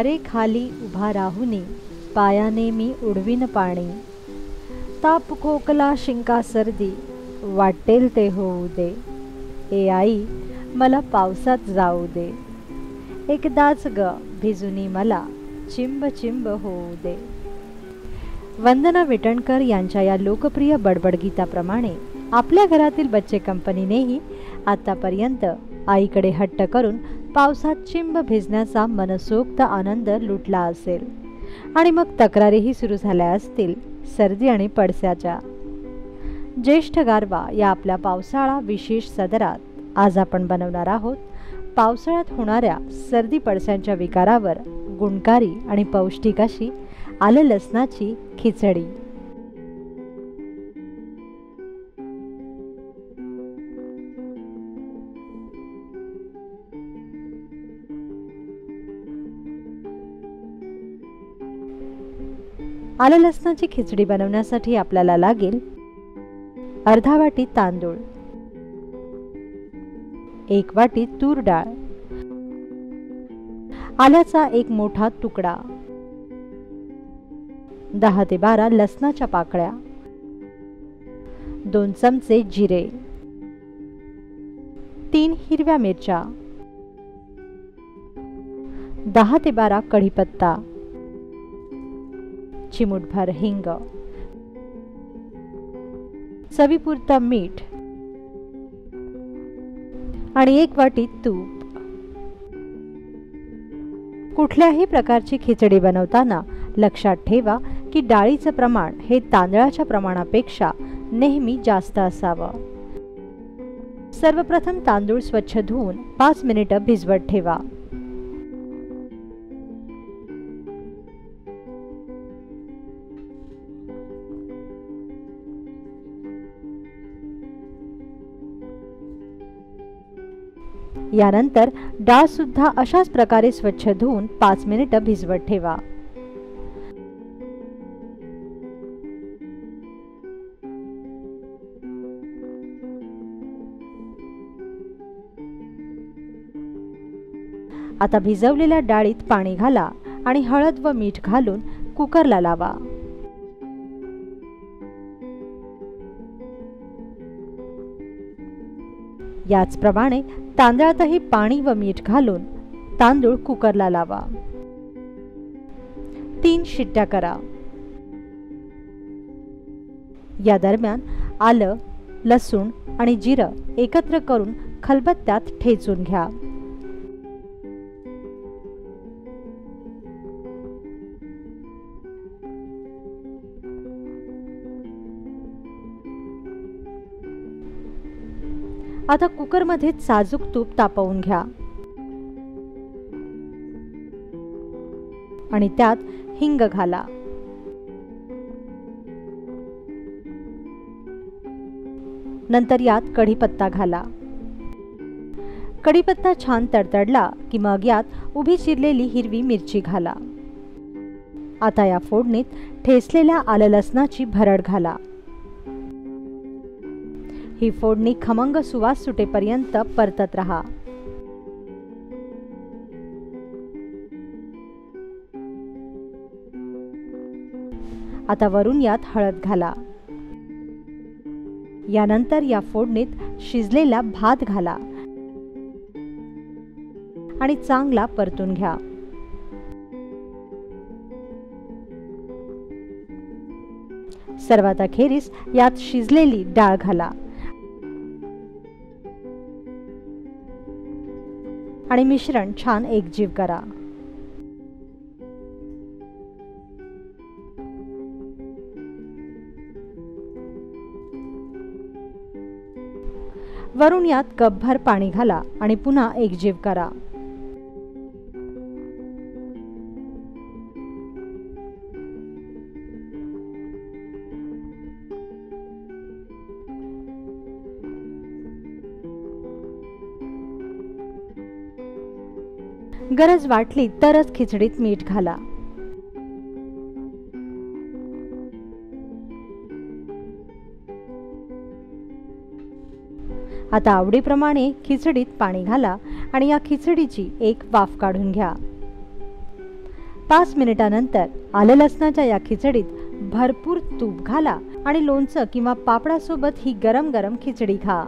खारे खाली उभा राहुनी पायाने मी उडवीन पाणी. ताप खोकला शिंका सर्दी वाटेल ते होऊ दे. ए आई मला पावसात जाऊ दे. एकदाच ग भिजुनी मला चिंब चिंब होऊ दे. वंदना विटणकर यांच्या या लोकप्रिय बडबड गीताप्रमाणे आपल्या घरातील बच्चे कंपनीनेही आतापर्यंत आईकडे हट्ट करून पावसात चिंब भिजण्याचा मनसोक्त आनंद लुटला असेल आणि मग तक्रारीही सुरू झाल्या असतील सर्दी आणि पडस्याच्या. ज्येष्ठ गारवा या आपल्या पावसाळा विशेष सदरात आज आपण बनवणार आहोत पावसाळ्यात होणाऱ्या सर्दी पडस्यांच्या विकारावर गुणकारी आणि पौष्टिक अशी आलं लसणाची खिचडी. आलं लसणाची खिचडी बनवण्यासाठी आपल्याला लागेल अर्धा वाटी तांदूळ, 1 वाटी तूर डाळ, आल्याचा एक मोठा तुकडा, 10 ते 12 लसणाच्या पाकळ्या, 2 चमचे जिरे, 3 हिरव्या मिरच्या, 10 ते 12 कढीपत्ता, चिमूटभर हिंग, चवीपुरतं मीठ आणि 1 वाटी तूप. कुठल्याही प्रकारची खिचडी बनवताना लक्षात ठेवा की डाळीचं प्रमाण हे तांदळाच्या प्रमाणापेक्षा नेहमी जास्त असावं. सर्वप्रथम तांदूळ स्वच्छ धुवून 5 मिनिटं भिजवत ठेवा. यानंतर डाळ सुद्धा अशाच प्रकारे स्वच्छ धुवून 5 मिनिटं भिजवत ठेवा. आता भिजवलेल्या डाळीत पाणी घाला आणि हळद व मीठ घालून कुकरला लावा. याचप्रमाणे तांदळातही पाणी व मीठ घालून तांदूळ कुकरला लावा. 3 शिट्ट्या करा. या दरम्यान आलं, लसूण आणि जिरं एकत्र करून खलबत्त्यात ठेचून घ्या. आता कुकरमध्ये साजूक तूप तापवून घ्या आणि त्यात हिंग घाला. नंतर यात कढीपत्ता घाला. कढीपत्ता छान तडतडला की मग यात उभी चिरलेली हिरवी मिरची घाला. आता या फोडणीत ठेचलेल्या आलं लसणाची भरड घाला. ही फोडणी खमंग सुवास सुटेपर्यंत परतत रहा. आता वरून यात हळद घाला. यानंतर या फोडणीत शिजलेला भात घाला आणि चांगला परतून घ्या. सर्वात अखेरीस यात शिजलेली डाळ घाला आणि मिश्रण छान एकजीव करा. वरून यात कपभर पाणी घाला आणि पुन्हा एकजीव करा. गरज वाटली तरच खिचडीत मीठ घाला. आता आवडीप्रमाणे खिचडीत पाणी घाला आणि या खिचडीची एक वाफ काढून घ्या. 5 मिनिटानंतर आलं लसणाच्या या खिचडीत भरपूर तूप घाला आणि लोणचं किंवा पापडासोबत ही गरम गरम खिचडी खा.